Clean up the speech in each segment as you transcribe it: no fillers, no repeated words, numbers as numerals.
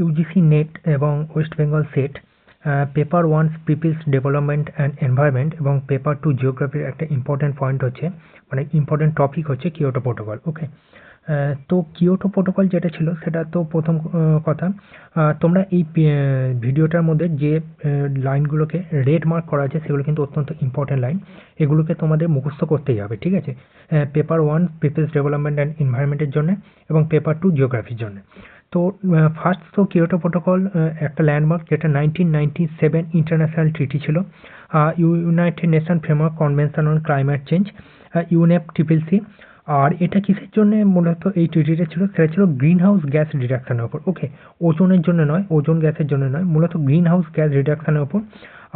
UGC NET এবং West Bengal SET paper one people's development and environment এবং paper two জিওগ্রাফির একটা important point হচ্ছে মানে ইম্পর্টেন্ট টপিক হচ্ছে কিয়োটো প্রোটোকল। ওকে, তো কিয়োটো প্রোটোকল যেটা ছিল সেটা তো প্রথম কথা, তোমরা এই ভিডিওটার মধ্যে যে লাইনগুলোকে রেড মার্ক করা আছে সেগুলো কিন্তু অত্যন্ত ইম্পর্টেন্ট লাইন, এগুলোকে তোমাদের মুখস্থ করতেই হবে, ঠিক আছে? Paper one people's development and এনভায়রনমেন্টের জন্য এবং পেপার টু জিওগ্রাফির জন্য। তো ফার্স্ট তো কিয়োটো প্রোটোকল একটা ল্যান্ডমার্ক যেটা 1997 ইন্টারন্যাশনাল ট্রিটি ছিল, United Nation Framework Convention on Climate Change, UNEP triple C. আর এটা কিসের জন্য মূলত এই ট্রিটিটা ছিল? সেটা ছিল গ্রিন হাউস গ্যাস রিডাকশনের ওপর। ওকে, ওজোনের জন্য নয়, ওজোন গ্যাসের জন্য নয়, মূলত গ্রিন হাউস গ্যাস রিডাকশনের ওপর।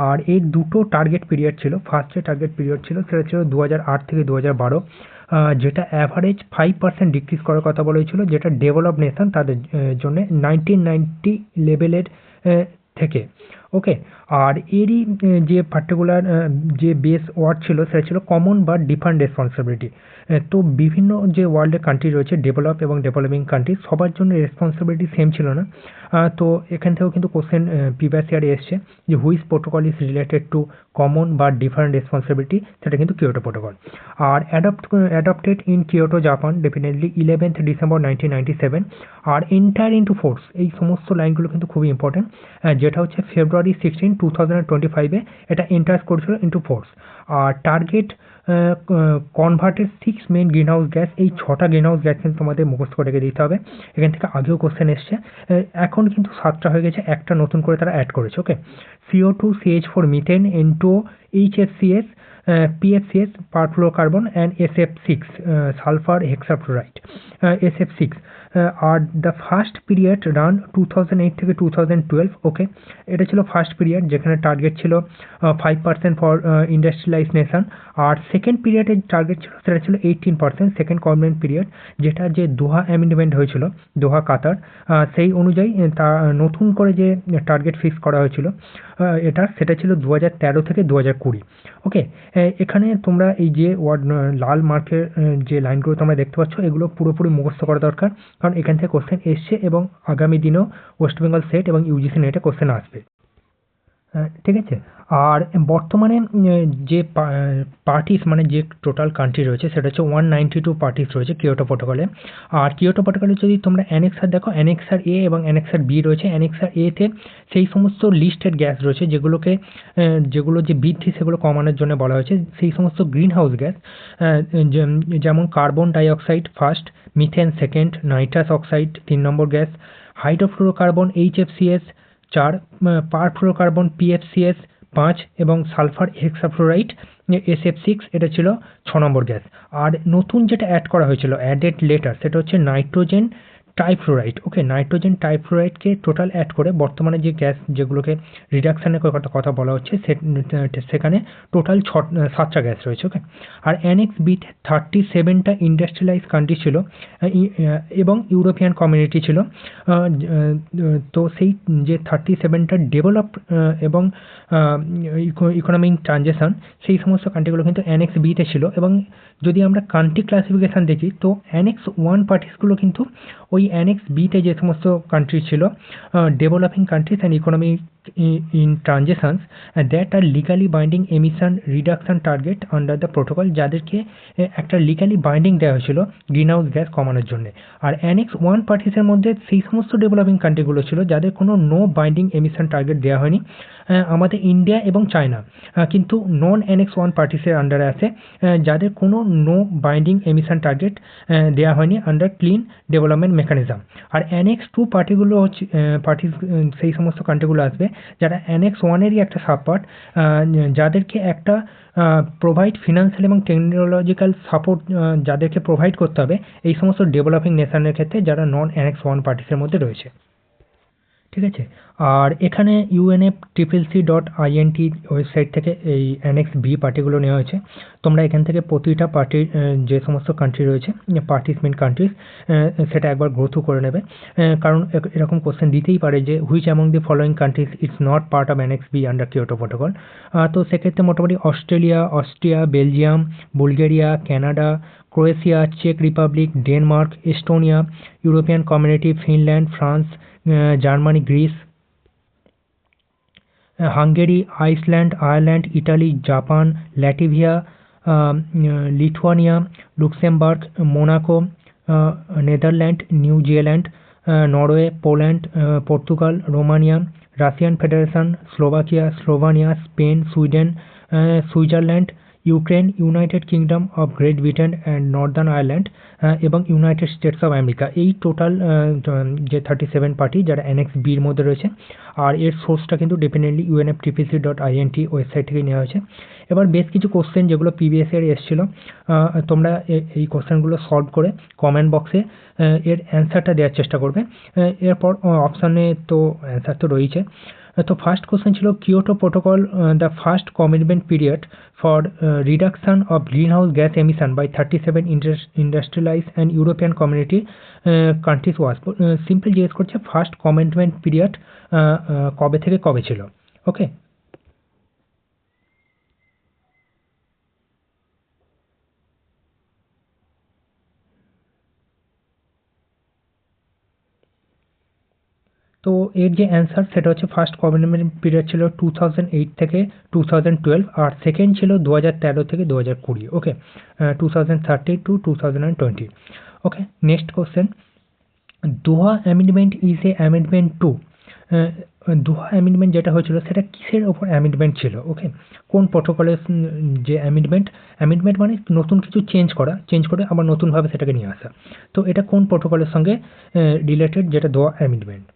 আর এর দুটো টার্গেট পিরিয়ড ছিল। ফার্স্ট যে টার্গেট পিরিয়ড ছিল সেটা ছিল 2008 থেকে 2012, যেটা অ্যাভারেজ 5% ডিক্রিজ করার কথা বলা হয়েছিল, যেটা ডেভেলপ নেশন তাদের জন্য 1990 লেভেলের থেকে। ওকে, আর এরই যে পার্টিকুলার যে বেস ওয়ার্ড ছিল সেটা ছিল কমন বা ডিফারেন্ট রেসপন্সিবিলিটি। তো বিভিন্ন যে ওয়ার্ল্ডের কান্ট্রি রয়েছে, ডেভেলপ এবং ডেভেলপিং কান্ট্রি, সবার জন্য রেসপন্সিবিলিটি সেম ছিল না। তো এখান থেকেও কিন্তু কোশ্চেন প্রিভিয়াস ইয়ারে এসছে যে which protocol is related to common বা ডিফারেন্ট রেসপন্সিবিলিটি, সেটা কিন্তু কিয়োটো প্রোটোকল। আর adopted in Kyoto Japan definitely 11th December 1997। আর এন্টার ইন্টু ফোর্স, এই সমস্ত লাইনগুলো কিন্তু খুবই ইম্পর্টেন্ট, যেটা হচ্ছে ফেব্রুয়ারি 16, 2025-এ এটা এন্টার করেছিল ইন্টু ফোর্স। আর target converted 6 main greenhouse gas, এই 6টা গ্রিন হাউস গ্যাস কিন্তু তোমাদের মুখস্থ করে রেখে দিতে হবে। এখান থেকে আগেও কোশ্চেন এসছে, এখন কিন্তু 7টা হয়ে গেছে, একটা নতুন করে তারা অ্যাড করেছে। ওকে, CO2, CH4 methane, N2O, HFCS, PFCS perfluorocarbon and SF6 sulfur hexafluoride, SF6 are the first period run 2008 থেকে 2012। ওকে, এটা ছিল ফার্স্ট পিরিয়ড যেখানে টার্গেট ছিল 5% ফর ইন্ডাস্ট্রিয়ালাইজ নেশন। আর সেকেন্ড পিরিয়ডের টার্গেট ছিল সেটা ছিল 18%, সেকেন্ড কনভেন্ট পিরিয়ড, যেটা যে দোহা অ্যামেন্ডমেন্ট হয়েছিল, দোহা কাতার, সেই অনুযায়ী তা নতুন করে যে টার্গেট ফিক্স করা হয়েছিল এটা, সেটা ছিল 2013 থেকে 2020। ওকে, এখানে তোমরা এই যে ওয়ার্ড লাল মার্কের যে লাইনগুলো তোমরা দেখতে পাচ্ছ, এগুলো পুরোপুরি মুখস্থ করা দরকার, কারণ এখান থেকে কোশ্চেন এসছে এবং আগামী দিনেও ওয়েস্ট বেঙ্গল সেট এবং ইউজিসি নেটে কোশ্চেন আসবে। ঠিক আছে? আর বর্তমানে যে পার্টিস মানে যে টোটাল কান্ট্রি রয়েছে সেটা হচ্ছে 192 পার্টিস রয়েছে কিয়োটো প্রোটোকলে। আর কিয়োটো প্রোটোকলে যদি তোমরা অ্যানেক্সার দেখো, অ্যানেক্সার এ এবং অ্যানেক্সার বি রয়েছে। অ্যানেক্সার এতে সেই সমস্ত লিস্টেড গ্যাস রয়েছে যেগুলোকে যেগুলো যে বৃদ্ধি সেগুলো কমানোর জন্য বলা হয়েছে, সেই সমস্ত গ্রিন হাউস গ্যাস, যেমন carbon dioxide first, methane second, nitrous oxide 3 নম্বর গ্যাস, হাইড্রোফ্লোরোকার্বন HFCS 4, পারফ্লোরোকার্বন PFCS 5 এবং সালফার হেক্সাফ্লোরাইড SF6 এটা ছিল 6 নম্বর গ্যাস। আর নতুন যেটা অ্যাড করা হয়েছিল অ্যাডেড লেটার, সেটা হচ্ছে নাইট্রোজেন টাইফ্লোরাইড। ওকে, নাইট্রোজেন টাইফ্লোরাইডকে টোটাল অ্যাড করে বর্তমানে যে গ্যাস যেগুলোকে রিডাকশানের কথা বলা হচ্ছে সেখানে টোটাল 7টা গ্যাস রয়েছে। ওকে, আর অ্যানেক্স বিতে 37টা ইন্ডাস্ট্রিয়ালাইজ কান্ট্রি ছিল এবং ইউরোপিয়ান কমিউনিটি ছিল। তো সেই যে 37টা ডেভেলপড এবং ইকোনমিক ট্রানজিশন, সেই সমস্ত কান্ট্রিগুলো কিন্তু অ্যানেক্স বিতে ছিল। এবং যদি আমরা কান্ট্রি ক্লাসিফিকেশান দেখি, তো অ্যানেক্স 1 পার্টিসগুলো কিন্তু ওই অ্যানেক্স বিতে যে সমস্ত কান্ট্রি ছিল, developing countries and economic in transitions that are legally binding emission reduction target under the protocol, যাদেরকে একটা লিগালি বাইন্ডিং দেওয়া হয়েছিল গ্রিন হাউস গ্যাস কমানোর জন্য। আর অ্যানেক্স 1 পার্টিসের মধ্যে সেই সমস্ত ডেভেলপিং কান্ট্রিগুলো ছিল যাদের কোনো নো বাইন্ডিং এমিশন টার্গেট দেওয়া হয়নি। আমাদের ইন্ডিয়া এবং চায়না কিন্তু নন অ্যানেক্স 1 পার্টিসের আন্ডারে আছে, যাদের কোনো নো বাইন্ডিং এমিশন টার্গেট দেওয়া হয়নি আন্ডার ক্লিন ডেভেলপমেন্ট মেকানিজম। আর অ্যানেক্স 2 পার্টিগুলো হচ্ছে পার্টিস সেই সমস্ত কান্ট্রিগুলো আসবে যারা অ্যানেক্স 1-এরই একটা সাবপার্ট, যাদেরকে একটা প্রোভাইড ফিনান্সিয়াল এবং টেকনোলজিক্যাল সাপোর্ট যাদেরকে প্রোভাইড করতে হবে এই সমস্ত ডেভেলপিং নেশনের ক্ষেত্রে যারা নন অ্যানেক্স 1 পার্টিসের মধ্যে রয়েছে। ঠিক আছে? আর এখানে UNFCCC.INT ওয়েবসাইট থেকে এই অ্যানেক্স বি পার্টিগুলো নেওয়া হয়েছে। তোমরা এখান থেকে প্রতিটা পার্টির যে সমস্ত কান্ট্রি রয়েছে, পার্টিসিপেন্ট কান্ট্রিজ, সেটা একবার গো থ্রু করে নেবে, কারণ এরকম কোশ্চেন দিতেই পারে যে which among the following countries it's not part of annex B under Kyoto protocol. তো সেক্ষেত্রে মোটামুটি Australia, Austria, Belgium, Bulgaria, Canada, Croatia, চেক Republic, Denmark, Estonia, European Community, Finland, France, Germany, Greece, Hungary, Iceland, Ireland, Italy, Japan, Latvia, Lithuania, Luxembourg, Monaco, Netherland, New Zealand, Norway, Poland, Portugal, Romania, Russian Federation, Slovakia, Slovenia, Spain, Sweden, Switzerland, Ukraine, United Kingdom of Great Britain and Northern Ireland এবং United states of America. এই total যে 37 party যারা annexe বির মধ্যে রয়েছে। আর এর সোর্সটা কিন্তু ডেফিনেটলি unfppc.int ওয়েবসাইট থেকে নেওয়া হয়েছে। এবার বেশ কিছু কোশ্চেন যেগুলো প্রিভিয়াস ইয়ার এসেছিলো, তোমরা এই কোশ্চেনগুলো সলভ করে কমেন্ট বক্সে এর অ্যান্সারটা দেওয়ার চেষ্টা করবে। এরপর অপশানে তো অ্যান্সার তো রয়েছে। তো ফার্স্ট কোশ্চেন ছিল Kyoto protocol the first commitment period for reduction of greenhouse gas emission by 37 industrialise and European community countries was. Simple জিজ্ঞেস করছে ফার্স্ট কমিটমেন্ট পিরিয়ড কবে থেকে কবে ছিল। ওকে, তো এর যে অ্যান্সার সেটা হচ্ছে ফার্স্ট কমিটমেন্ট পিরিয়ড ছিল 2008 থেকে 2012, আর সেকেন্ড ছিল 2013 থেকে 2020। ওকে, 2030 to 2020। Okay, next question, Doha amendment is a amendment two. Doha amendment যেটা হয়েছিল সেটা কিসের ওপর অ্যামেন্ডমেন্ট ছিল? ওকে, কোন প্রোটোকলের যে অ্যামেন্ডমেন্ট মানে নতুন কিছু চেঞ্জ করে আবার নতুনভাবে সেটাকে নিয়ে আসা। তো এটা কোন প্রোটোকলের সঙ্গে রিলেটেড যেটা দোহা অ্যামেন্ডমেন্ট?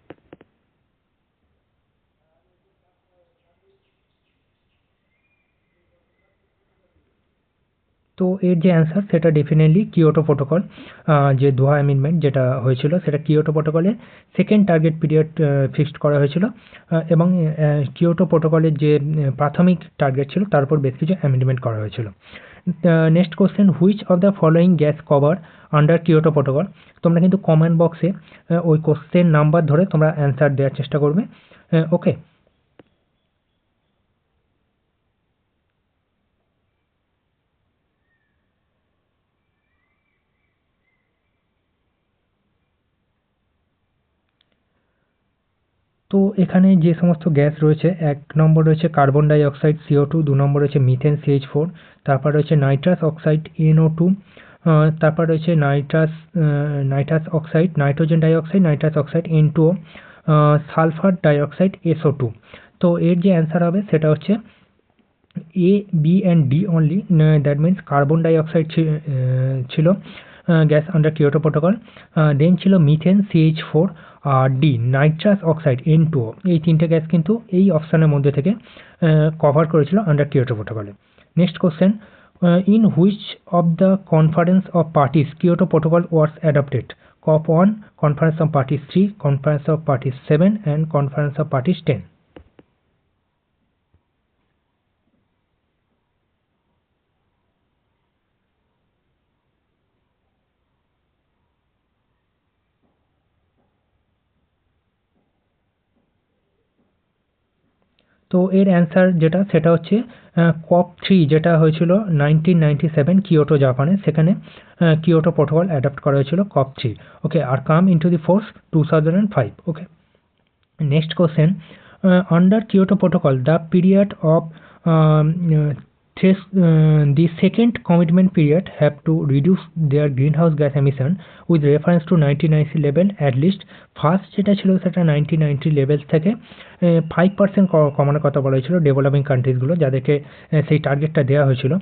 তো এর যে অ্যান্সার সেটা ডেফিনেটলি কিয়োটো প্রোটোকল। যে দোহা অ্যামেন্ডমেন্ট যেটা হয়েছিল সেটা কিয়োটো প্রোটোকলের সেকেন্ড টার্গেট পিরিয়ড ফিক্সড করা হয়েছিল, এবং কিয়োটো প্রোটোকলের যে প্রাথমিক টার্গেট ছিল তার উপর বেশ কিছু অ্যামেন্ডমেন্ট করা হয়েছিল। Next question, which of the following gas cover under Kyoto protocol? তোমরা কিন্তু কমেন্ট বক্সে ওই কোশ্চেন নাম্বার ধরে তোমরা অ্যান্সার দেওয়ার চেষ্টা করবে। ওকে, তো এখানে যে সমস্ত গ্যাস রয়েছে, 1 নম্বর রয়েছে কার্বন ডাই অক্সাইড CO2, 2 নম্বর রয়েছে মিথেন CH4, তারপর রয়েছে নাইট্রাস অক্সাইড NO2, তারপর রয়েছে nitrous oxide, nitrogen dioxide, nitrous oxide N2O, sulphur dioxide SO2। তো এর যে অ্যান্সার হবে সেটা হচ্ছে A, B and D only, that means carbon dioxide ছিল gas under Kyoto protocol, then ছিল মিথেন CH4, আর ডি নাইট্রাস অক্সাইড N2O। এই তিনটে গ্যাস কিন্তু এই অপশানের মধ্যে থেকে কভার করেছিল আন্ডার কিয়োটো প্রোটোকলে। Next question, in which of the conference of parties Kyoto protocol was adopted? COP1, conference of parties 3, conference of parties 7 and conference of parties 10। তো এর অ্যান্সার যেটা সেটা হচ্ছে COP3, যেটা হয়েছিল 1997 কিয়োটো জাপানে, সেখানে কিয়োটো প্রোটোকল অ্যাডপ্ট করা হয়েছিল COP3। ওকে, আর come into the force 2005। Okay, next question, under Kyoto protocol the period of the second commitment period have to reduce their greenhouse gas emission with reference to 1990 level at least। First যেটা ছিল সেটা 1990 level থেকে 5% কমানোর কথা বলা হয়েছিল developing কান্ট্রিজগুলো, যাদেরকে সেই টার্গেটটা দেওয়া হয়েছিল,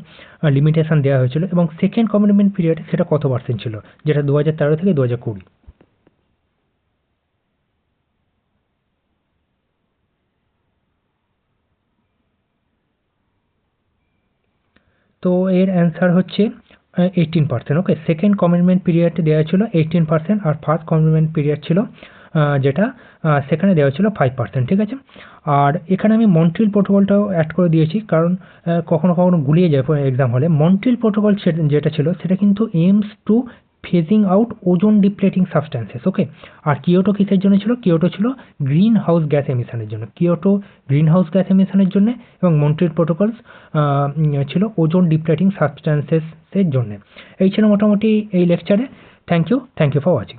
লিমিটেশন দেওয়া হয়েছিল। এবং সেকেন্ড কমিটমেন্ট পিরিয়ড সেটা কত পার্সেন্ট ছিল, যেটা 2013 থেকে 2020। তো এর অ্যান্সার হচ্ছে 18%। ওকে, সেকেন্ড কমিটমেন্ট পিরিয়ড দেওয়া ছিল 18%, আর ফার্স্ট কমিটমেন্ট পিরিয়ড ছিল যেটা সেখানে দেওয়া ছিল 5%। ঠিক আছে, আর এখানে আমি মন্ট্রিল প্রোটোকলটাও অ্যাড করে দিয়েছি, কারণ কখনো কখনো গুলিয়ে যায় এক্সাম হলে। মন্ট্রিল প্রোটোকল যেটা ছিল সেটা কিন্তু aims to phasing out ozone depleting substances. Okay, আর কিয়োটো কিসের জন্য ছিল? কিয়োটো ছিল গ্রিন হাউস গ্যাস এমিশনের জন্য। কিয়োটো গ্রিন হাউস গ্যাস এমিশনের জন্য এবং মন্ট্রিল প্রোটোকলস ছিল ওজোন ডিপ্লেটিং সাবস্ট্যান্সেসের জন্য। এই ছিল মোটামুটি এই লেকচারে। Thank you for watching.